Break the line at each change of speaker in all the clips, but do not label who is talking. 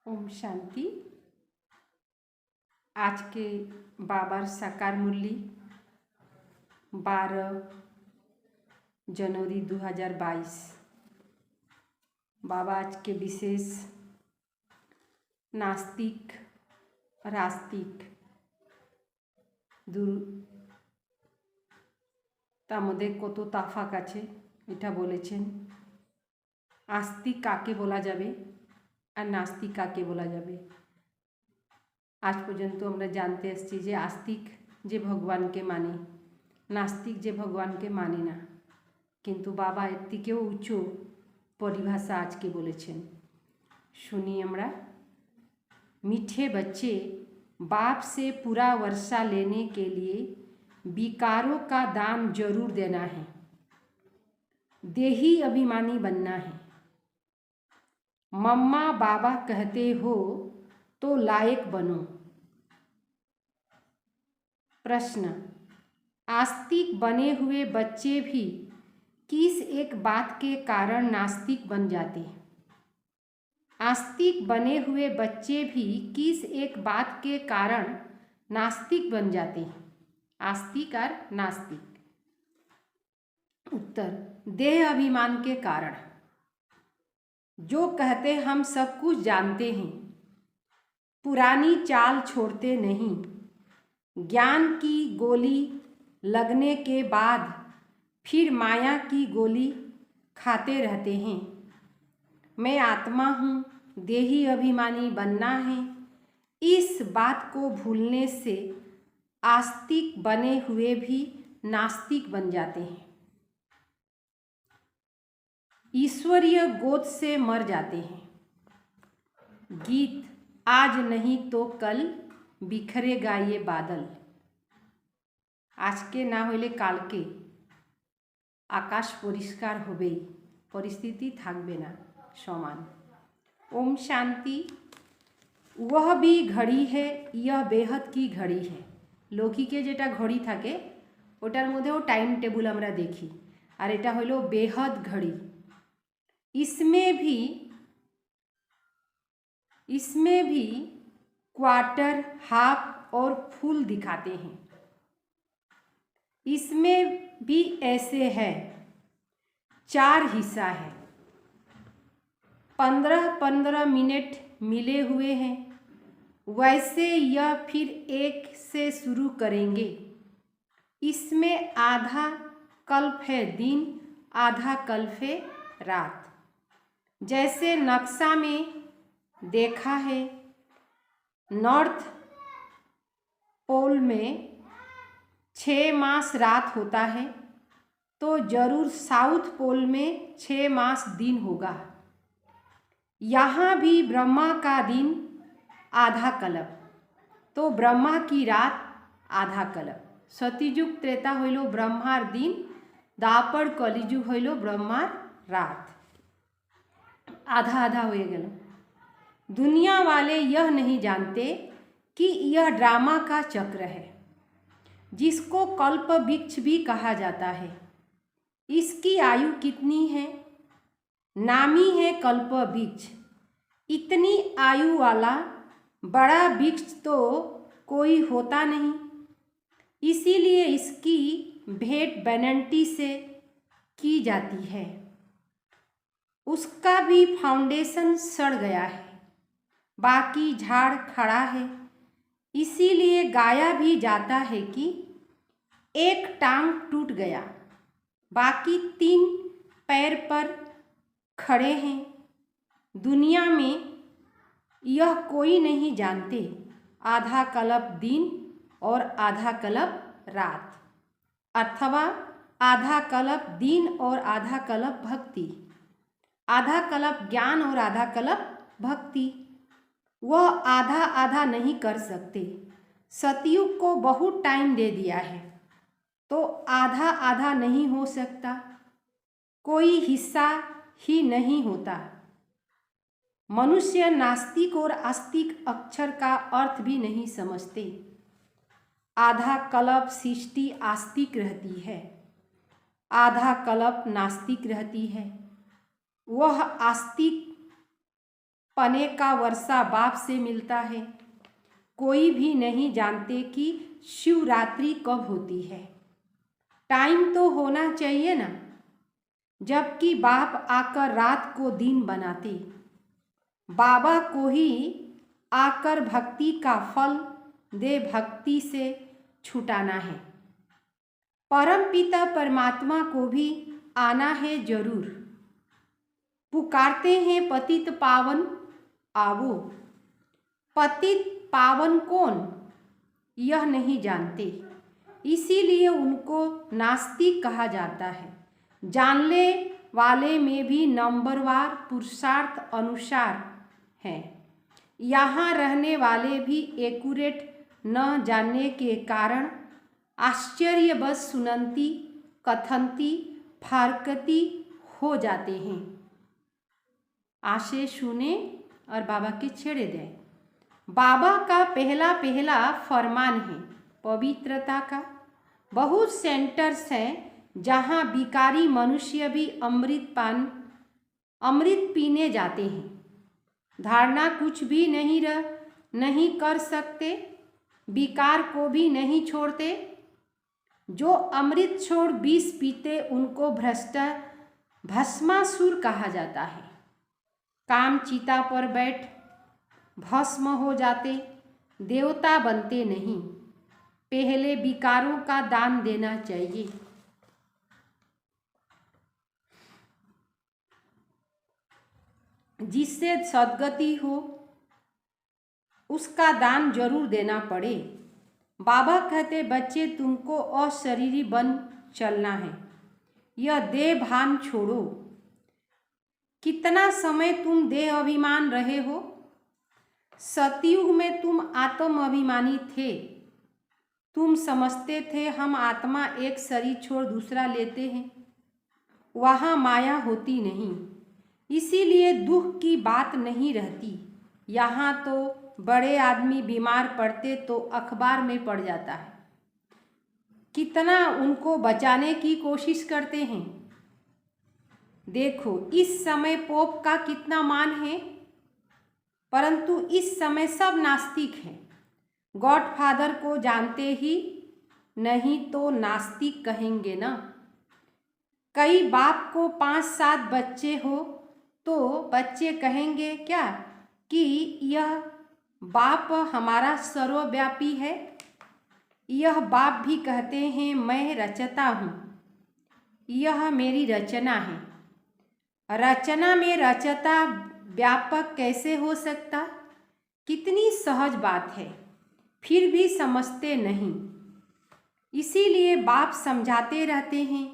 ओम शांति। आज के बाबर साकार मुरली 12 जनवरी 2022। बाबा आज के विशेष नास्तिक और आस्तिक दूर তার মধ্যে কত তাফাক আছে এটা বলেছেন। আস্তিক কাকে বলা যাবে আর নাস্তিক কাকে বলা যাবে। আজ পর্যন্ত আমরা জানতে আসছি যে আস্তিক যে ভগবানকে মানে, নাস্তিক যে ভগবানকে মানে না, কিন্তু বাবা এর থেকেও উঁচু পরিভাষা আজকে বলেছেন। শুনি আমরা। मीठे बच्चे बाप से पूरा वर्षा लेने के लिए विकारों का दाम जरूर देना है, देही अभिमानी बनना है। मम्मा बाबा कहते हो तो लायक बनो। प्रश्न, आस्तिक बने हुए बच्चे भी किस एक बात के कारण नास्तिक बन जाते हैं? आस्तिक बने हुए बच्चे भी किस एक बात के कारण नास्तिक बन जाते हैं? आस्तिक और नास्तिक। उत्तर, देह अभिमान के कारण। जो कहते हम सब कुछ जानते हैं, पुरानी चाल छोड़ते नहीं, ज्ञान की गोली लगने के बाद फिर माया की गोली खाते रहते हैं। मैं आत्मा हूँ, देही अभिमानी बनना है, इस बात को भूलने से आस्तिक बने हुए भी नास्तिक बन जाते हैं, ईश्वरीय गोद से मर जाते हैं। गीत, आज नहीं तो कल बिखरेगा ये बादल। आज के ना হইলে কালকে আকাশ পরিষ্কার হবেই, পরিস্থিতি থাকবে না সমান। ओम शांति। वह भी घड़ी है, यह बेहद की घड़ी है। লৌকিকে যেটা ঘড়ি থাকে ওটার মধ্যেও টাইম টেবিল আমরা দেখি, আর এটা হলো বেহদ ঘড়ি। इसमें भी क्वार्टर, हाफ और फुल दिखाते हैं। इसमें भी ऐसे है, 4 हिस्सा है, 15-15 मिनट मिले हुए हैं। वैसे यह फिर एक से शुरू करेंगे। इसमें आधा कल्प है दिन, आधा कल्प है रात। जैसे नक्शा में देखा है, नॉर्थ पोल में 6 मास रात होता है, तो जरूर साउथ पोल में 6 मास दिन होगा। यहाँ भी ब्रह्मा का दिन आधा कल्प, तो ब्रह्मा की रात आधा कल्प। सतीयुग त्रेता हইল ब्रह्मार दिन, दापर कलिजुग हইল ब्रह्मार रात। आधा आधा हो गया। दुनिया वाले यह नहीं जानते कि यह ड्रामा का चक्र है, जिसको कल्प वृक्ष भी कहा जाता है। इसकी आयु कितनी है? नामी है कल्प वृक्ष। इतनी आयु वाला बड़ा वृक्ष तो कोई होता नहीं, इसीलिए इसकी भेंट बैनंटी से की जाती है। उसका भी फाउंडेशन सड़ गया है, बाकी झाड़ खड़ा है, इसीलिए गाया भी जाता है कि एक टांग टूट गया, बाकी 3 पैर पर खड़े हैं। दुनिया में यह कोई नहीं जानते, आधा कल्प दिन और आधा कल्प रात, अथवा आधा कल्प दिन और आधा कल्प भक्ति, आधा कल्प ज्ञान और आधा कल्प भक्ति। वह आधा आधा नहीं कर सकते। सतयुग को बहुत टाइम दे दिया है, तो आधा आधा नहीं हो सकता, कोई हिस्सा ही नहीं होता। मनुष्य नास्तिक और आस्तिक अक्षर का अर्थ भी नहीं समझते। आधा कल्प सृष्टि आस्तिक रहती है, आधा कल्प नास्तिक रहती है। वह आस्तिक पने का वर्षा बाप से मिलता है। कोई भी नहीं जानते कि शिवरात्रि कब होती है। टाइम तो होना चाहिए ना, जबकि बाप आकर रात को दिन बनाते। बाबा को ही आकर भक्ति का फल दे भक्ति से छुटाना है। परम पिता परमात्मा को भी आना है जरूर। पुकारते हैं पतित पावन आवो। पतित पावन कौन, यह नहीं जानते, इसीलिए उनको नास्तिक कहा जाता है। जानने वाले में भी नंबरवार पुरुषार्थ अनुसार हैं। यहाँ रहने वाले भी एक्यूरेट न जानने के कारण आश्चर्यवश सुनंती कथंती फारकती हो जाते हैं। आशे सुने और बाबा के छेड़े दें। बाबा का पहला फरमान है पवित्रता का। बहुत सेंटर्स हैं जहाँ भिखारी मनुष्य भी अमृत पीने जाते हैं। धारणा कुछ भी नहीं कर सकते, विकार को भी नहीं छोड़ते। जो अमृत छोड़ विष पीते उनको भस्मासुर कहा जाता है। काम चिता पर बैठ भस्म हो जाते, देवता बनते नहीं। पहले विकारों का दान देना चाहिए। जिससे सद्गति हो उसका दान जरूर देना पड़े। बाबा कहते बच्चे तुमको अशरीरी बन चलना है, यह देह भान छोड़ो। कितना समय तुम देह अभिमान रहे हो। सतयुग में तुम आत्म अभिमानी थे। तुम समझते थे हम आत्मा एक शरीर छोड़ दूसरा लेते हैं, वहाँ माया होती नहीं, इसीलिए दुख की बात नहीं रहती। यहाँ तो बड़े आदमी बीमार पड़ते तो अखबार में पड़ जाता है। कितना उनको बचाने की कोशिश करते हैं। देखो इस समय पोप का कितना मान है, परंतु इस समय सब नास्तिक हैं। गॉडफादर को जानते ही नहीं तो नास्तिक कहेंगे ना। कई बाप को 5-7 बच्चे हो तो बच्चे कहेंगे क्या कि यह बाप हमारा सर्वव्यापी है। यह बाप भी कहते हैं मैं रचता हूँ, यह मेरी रचना है। रचना में रचता व्यापक कैसे हो सकता। कितनी सहज बात है, फिर भी समझते नहीं। इसीलिए बाप समझाते रहते हैं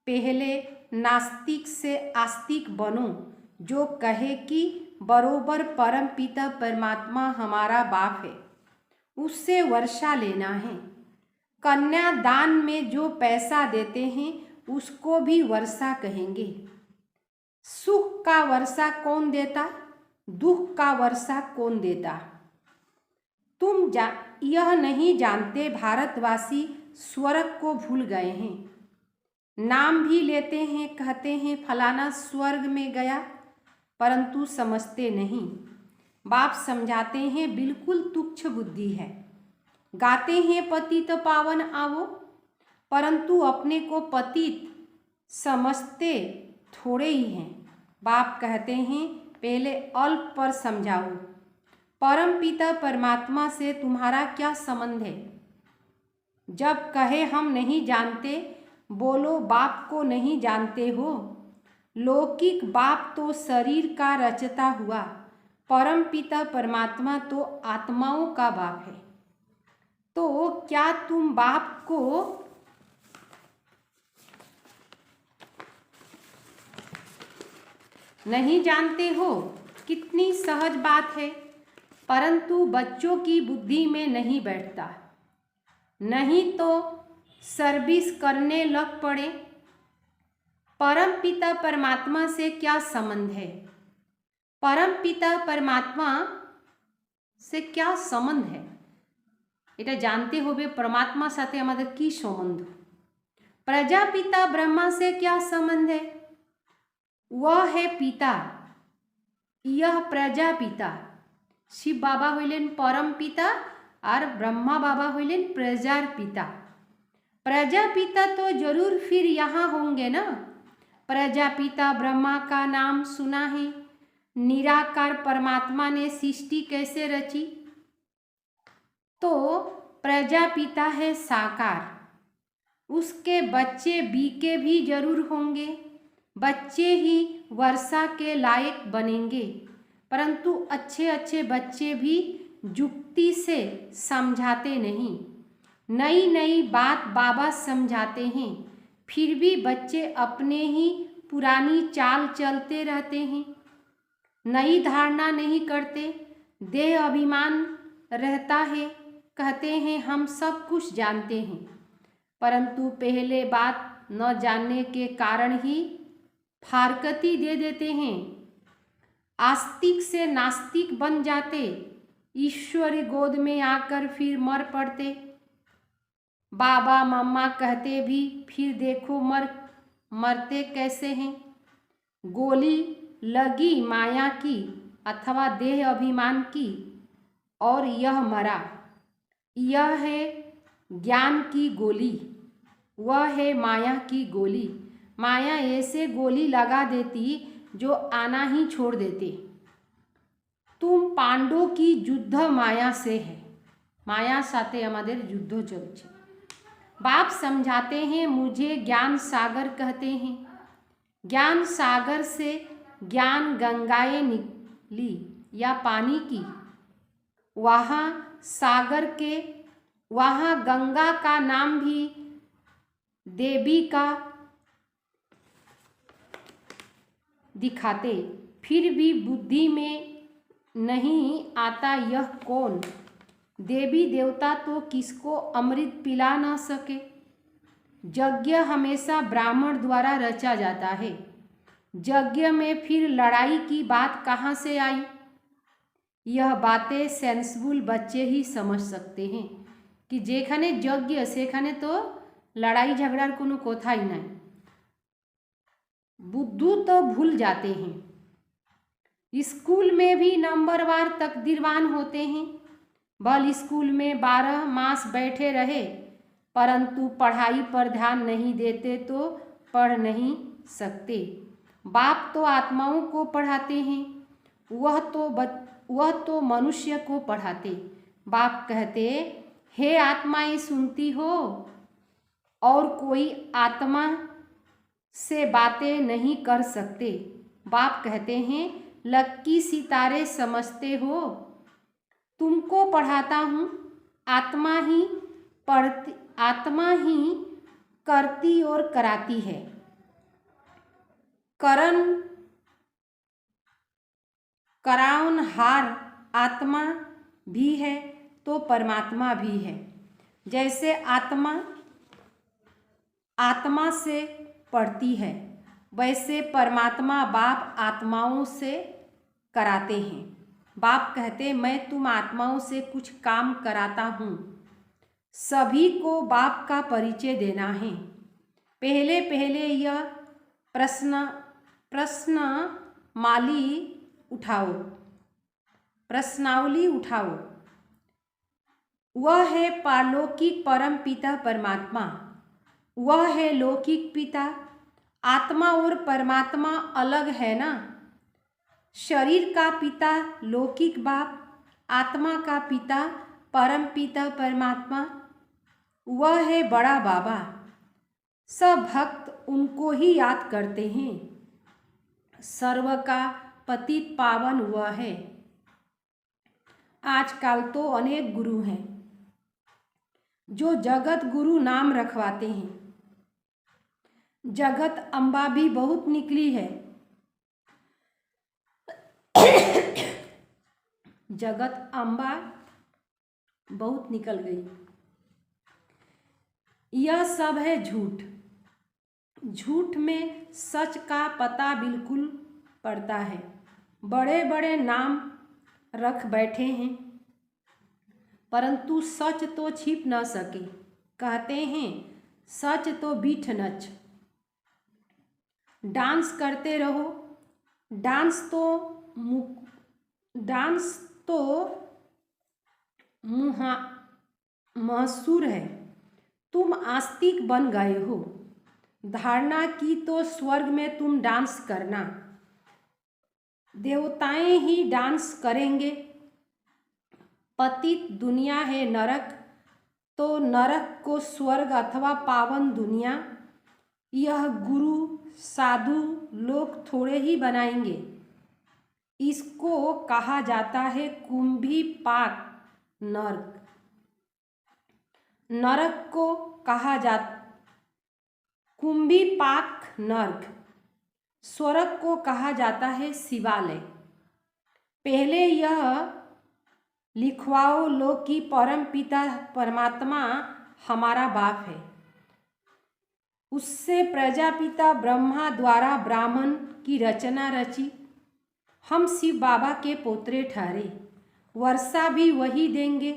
पहले नास्तिक से आस्तिक बनो। जो कहे कि बरोबर परम पिता परमात्मा हमारा बाप है, उससे वर्षा लेना है। कन्यादान में जो पैसा देते हैं उसको भी वर्षा कहेंगे। सुख का वर्षा कौन देता, दुख का वर्षा कौन देता। तुम यह नहीं जानते भारतवासी स्वर्ग को भूल गए हैं। नाम भी लेते हैं, कहते हैं फलाना स्वर्ग में गया, परंतु समझते नहीं। बाप समझाते हैं बिल्कुल तुच्छ बुद्धि है। गाते हैं पतित पावन आवो, परंतु अपने को पतित समझते थोड़े ही हैं। बाप कहते हैं पहले अल्प पर समझाओ। परम पिता परमात्मा से तुम्हारा क्या संबंध है। जब कहे हम नहीं जानते, बोलो बाप को नहीं जानते हो। लौकिक बाप तो शरीर का रचता हुआ, परम पिता परमात्मा तो आत्माओं का बाप है। तो क्या तुम बाप को नहीं जानते हो। कितनी सहज बात है, परंतु बच्चों की बुद्धि में नहीं बैठता। नहीं तो सर्विस करने लग पड़े। परम पिता परमात्मा से क्या संबंध है। परम पिता परमात्मा से क्या संबंध है এটা जानते होबे। परमात्मा साथे हमारे की संबंध। प्रजापिता ब्रह्मा से क्या संबंध है। वह है पिता, यह प्रजापिता, शिव बाबा होइलेन परम पिता और ब्रह्मा बाबा होइलेन प्रजार पिता। प्रजापिता तो जरूर फिर यहाँ होंगे ना। प्रजापिता ब्रह्मा का नाम सुना है। निराकार परमात्मा ने सृष्टि कैसे रची? तो प्रजापिता है साकार, उसके बच्चे बीके भी जरूर होंगे। बच्चे ही वर्षा के लायक बनेंगे, परंतु अच्छे अच्छे बच्चे भी युक्ति से समझाते नहीं। नई नई बात बाबा समझाते हैं, फिर भी बच्चे अपने ही पुरानी चाल चलते रहते हैं। नई धारणा नहीं करते, देह अभिमान रहता है, कहते हैं हम सब कुछ जानते हैं, परंतु पहले बात न जानने के कारण ही फारकती दे देते हैं। आस्तिक से नास्तिक बन जाते, ईश्वरी गोद में आकर फिर मर पड़ते। बाबा मम्मा कहते भी फिर देखो मरते कैसे हैं। गोली लगी माया की अथवा देह अभिमान की और यह मरा। यह है ज्ञान की गोली, वह है माया की गोली। माया ऐसे गोली लगा देती जो आना ही छोड़ देते। तुम पांडव की युद्ध माया से है, माया साथे हमारे युद्ध चलছে। बाप समझाते हैं, मुझे ज्ञान सागर कहते हैं। ज्ञान सागर से ज्ञान गंगाएं निकली या पानी की, वहाँ सागर के वहाँ गंगा का नाम भी देवी का दिखाते, फिर भी बुद्धि में नहीं आता यह कौन। देवी देवता तो किसको अमृत पिला ना सके। यज्ञ हमेशा ब्राह्मण द्वारा रचा जाता है। यज्ञ में फिर लड़ाई की बात कहाँ से आई? यह बातें सेंसबुल बच्चे ही समझ सकते हैं कि जेखाने यज्ञ सेखाने तो लड़ाई झगड़ार कोनो कोथाई नहीं। बुद्धू तो भूल जाते हैं। स्कूल में भी नंबरवार तकदीरवान होते हैं। भल स्कूल में 12 मास बैठे रहे, परंतु पढ़ाई पर ध्यान नहीं देते तो पढ़ नहीं सकते। बाप तो आत्माओं को पढ़ाते हैं, वह तो मनुष्य को पढ़ाते। बाप कहते, हे आत्माएं सुनती हो, और कोई आत्मा से बातें नहीं कर सकते। बाप कहते हैं, लक्की सितारे समझते हो, तुमको पढ़ाता हूँ। आत्मा ही पढ़ती, आत्मा ही करती और कराती है। कराउनहार आत्मा भी है तो परमात्मा भी है। जैसे आत्मा से पढ़ती है, वैसे परमात्मा बाप आत्माओं से कराते हैं। बाप कहते, मैं तुम आत्माओं से कुछ काम कराता हूँ। सभी को बाप का परिचय देना है। पहले पहले यह प्रश्नावली उठाओ। वह है पारलौकिक परम पिता परमात्मा, वह है लौकिक पिता। आत्मा और परमात्मा अलग है ना। शरीर का पिता लौकिक बाप, आत्मा का पिता परम पिता परमात्मा, वह है बड़ा बाबा। सब भक्त उनको ही याद करते हैं। सर्व का पतित पावन वह है। आजकल तो अनेक गुरु हैं जो जगत गुरु नाम रखवाते हैं। जगत अम्बा भी बहुत निकली है। जगत अम्बा बहुत निकल गई। यह सब है झूठ। झूठ में सच का पता बिल्कुल पड़ता है। बड़े बड़े नाम रख बैठे हैं, परंतु सच तो छिप न सके। कहते हैं सच तो बीठ नच। डांस करते रहो। डांस तो डांस तो मशहूर है, तुम आस्तिक बन गए हो। धारणा की तो स्वर्ग में तुम डांस करना, देवताएं ही डांस करेंगे। पतित दुनिया है नरक, तो नरक को स्वर्ग अथवा पावन दुनिया यह गुरु साधु लोग थोड़े ही बनाएंगे। इसको कहा जाता है कुंभी पाक नरक। नरक को कहा जाता कुंभी पाक नरक। स्वर्ग को कहा जाता है शिवालय। पहले यह लिखवाओ लो कि परम पिता परमात्मा हमारा बाप है। उससे प्रजापिता ब्रह्मा द्वारा ब्राह्मण की रचना रची। हम शिव बाबा के पोतरे ठहरे। वर्षा भी वही देंगे,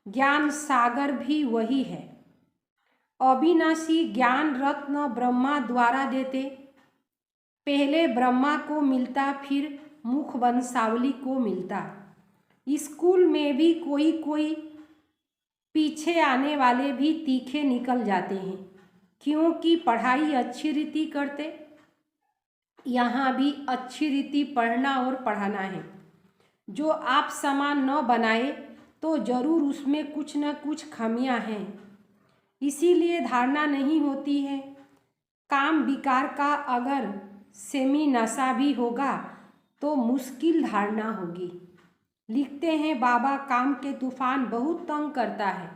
ज्ञान सागर भी वही है। अविनाशी ज्ञान रत्न ब्रह्मा द्वारा देते। पहले ब्रह्मा को मिलता, फिर मुख वंशावली को मिलता। स्कूल में भी कोई कोई पीछे आने वाले भी तीखे निकल जाते हैं, क्योंकि पढ़ाई अच्छी रीति करते। यहाँ भी अच्छी रीति पढ़ना और पढ़ाना है। जो आप समान न बनाए तो जरूर उसमें कुछ न कुछ खामियां हैं, इसीलिए धारणा नहीं होती है। काम विकार का अगर सेमी नशा भी होगा तो मुश्किल धारणा होगी। लिखते हैं बाबा काम के तूफान बहुत तंग करता है,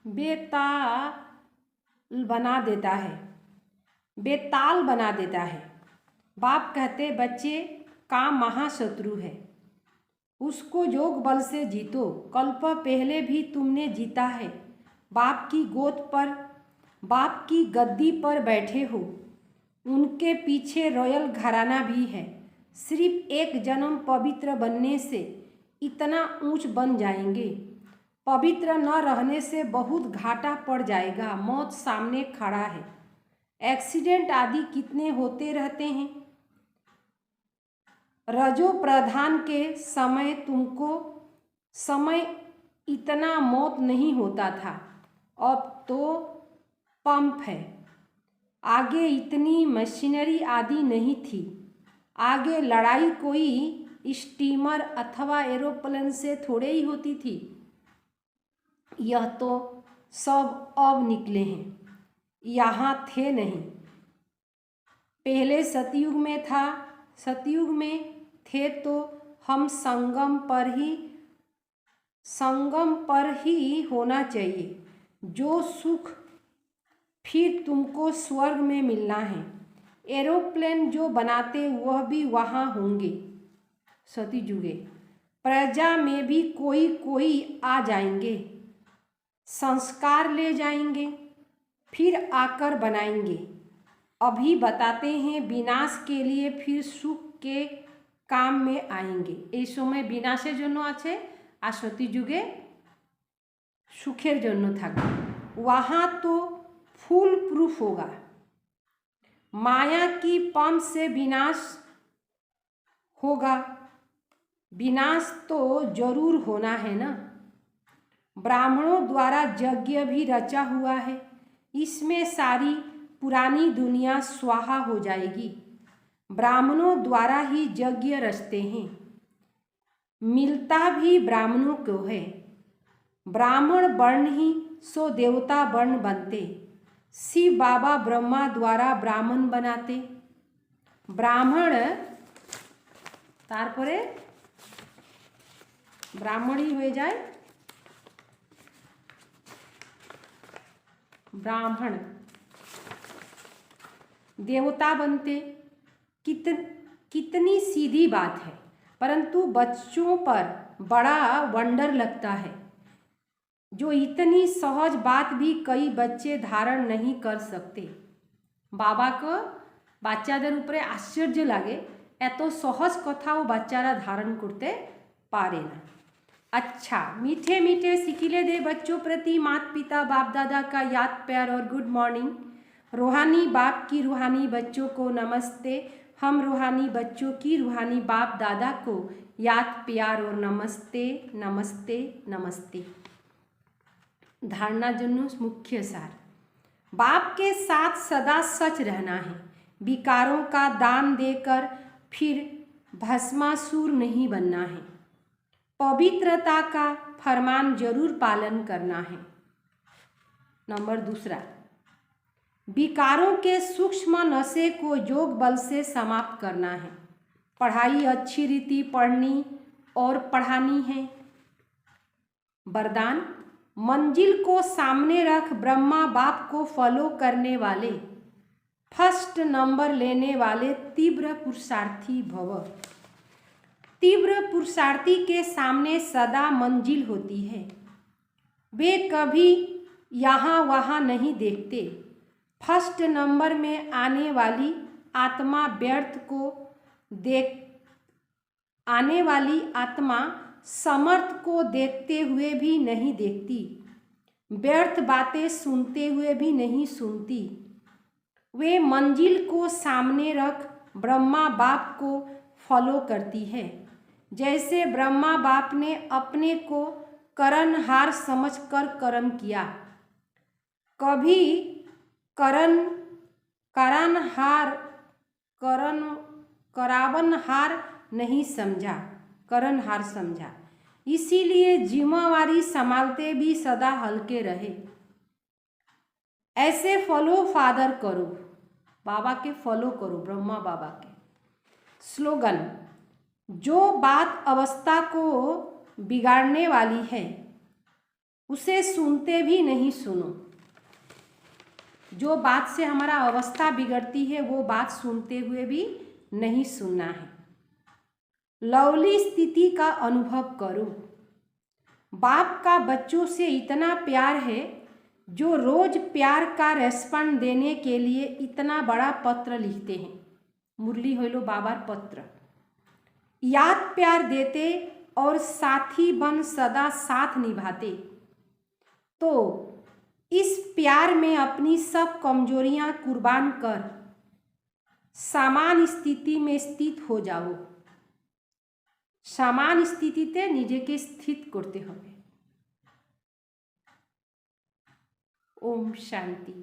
बेताल बना देता है, बेताल बना देता है। बाप कहते बच्चे काम महाशत्रु है, उसको योग बल से जीतो। कल्प पहले भी तुमने जीता है। बाप की गोद पर, बाप की गद्दी पर बैठे हो। उनके पीछे रॉयल घराना भी है। सिर्फ एक जन्म पवित्र बनने से इतना ऊंच बन जाएंगे। पवित्र न रहने से बहुत घाटा पड़ जाएगा। मौत सामने खड़ा है। एक्सीडेंट आदि कितने होते रहते हैं। रजो प्रधान के समय तुमको समय इतना मौत नहीं होता था, अब तो पंप है। आगे इतनी मशीनरी आदि नहीं थी। आगे लड़ाई कोई स्टीमर अथवा एरोप्लेन से थोड़े ही होती थी। यह तो सब अब निकले हैं, यहाँ थे नहीं। पहले सतयुग में था, सतयुग में थे तो हम संगम पर ही होना चाहिए। जो सुख फिर तुमको स्वर्ग में मिलना है। एरोप्लेन जो बनाते वह भी वहाँ होंगे सतयुगे। प्रजा में भी कोई कोई आ जाएंगे, संस्कार ले जाएंगे, फिर आकर बनाएंगे। अभी बताते हैं विनाश के लिए, फिर सुख के काम में आएंगे। এই সময় বিনাশের জন্য আছে আর সতযুগে সুখের জন্য থাকবে। वहाँ तो फुल प्रूफ होगा। माया की पंप से विनाश होगा। विनाश तो जरूर होना है ना। ब्राह्मणों द्वारा यज्ञ भी रचा हुआ है। इसमें सारी पुरानी दुनिया स्वाहा हो जाएगी। ब्राह्मणों द्वारा ही यज्ञ रचते हैं। मिलता भी ब्राह्मणों को है। ब्राह्मण वर्ण ही सो देवता वर्ण बनते। शिव बाबा ब्रह्मा द्वारा ब्राह्मण बनाते। ब्राह्मण तारपरे ब्राह्मणी हो जाए ब्राह्मण देवता बनते। कितनी सीधी बात है, परंतु बच्चों पर बड़ा वंडर लगता है। जो इतनी सहज बात भी कई बच्चे धारण नहीं कर सकते। बाबा को बाच्चादेर उपरे आश्चर्य लागे, एत सहज कथाओ बाच्चारा धारण करते पारे ना। अच्छा, मीठे मीठे सिकिले दे बच्चों प्रति माता पिता बाप दादा का याद प्यार और गुड मॉर्निंग। रूहानी बाप की रूहानी बच्चों को नमस्ते। हम रूहानी बच्चों की रूहानी बाप दादा को याद, प्यार और नमस्ते नमस्ते नमस्ते। धारणा जुनूस मुख्य सार। बाप के साथ सदा सच रहना है, विकारों का दान देकर फिर भस्मासुर नहीं बनना है, पवित्रता का फरमान जरूर पालन करना है। नंबर दूसरा, विकारों के सूक्ष्म नशे को योग बल से समाप्त करना है, पढ़ाई अच्छी रीति पढ़नी और पढ़ानी है। वरदान, मंजिल को सामने रख ब्रह्मा बाप को फॉलो करने वाले, फर्स्ट नंबर लेने वाले तीव्र पुरुषार्थी भव। तीव्र पुरुषार्थी के सामने सदा मंजिल होती है, वे कभी यहाँ वहाँ नहीं देखते। फर्स्ट नंबर में आने वाली आत्मा व्यर्थ को देख आने वाली आत्मा समर्थ को देखते हुए भी नहीं देखती, व्यर्थ बातें सुनते हुए भी नहीं सुनती। वे मंजिल को सामने रख ब्रह्मा बाप को फॉलो करती है, जैसे ब्रह्मा बाप ने अपने को करणहार समझकर कर्म किया, कभी करावनहार नहीं समझा, करणहार समझा। इसीलिए जिम्मेवारी संभालते भी सदा हल्के रहे। ऐसे फॉलो फादर करो, बाबा के फॉलो करो, ब्रह्मा बाबा के। स्लोगन, जो बात अवस्था को बिगाड़ने वाली है उसे सुनते भी नहीं सुनो। जो बात से हमारा अवस्था बिगड़ती है वो बात सुनते हुए भी नहीं सुनना है। लवली स्थिति का अनुभव करो। बाप का बच्चों से इतना प्यार है जो रोज प्यार का रेस्पॉन्ड देने के लिए इतना बड़ा पत्र लिखते हैं। मुरली होइलो बाबार पत्र, याद प्यार देते और साथी बन सदा साथ निभाते। तो इस प्यार में अपनी सब कमजोरियां कुर्बान कर समान स्थिति में स्थित हो जाओ। समान स्थितिते निजेके स्थित करते हबे। ओम शांति।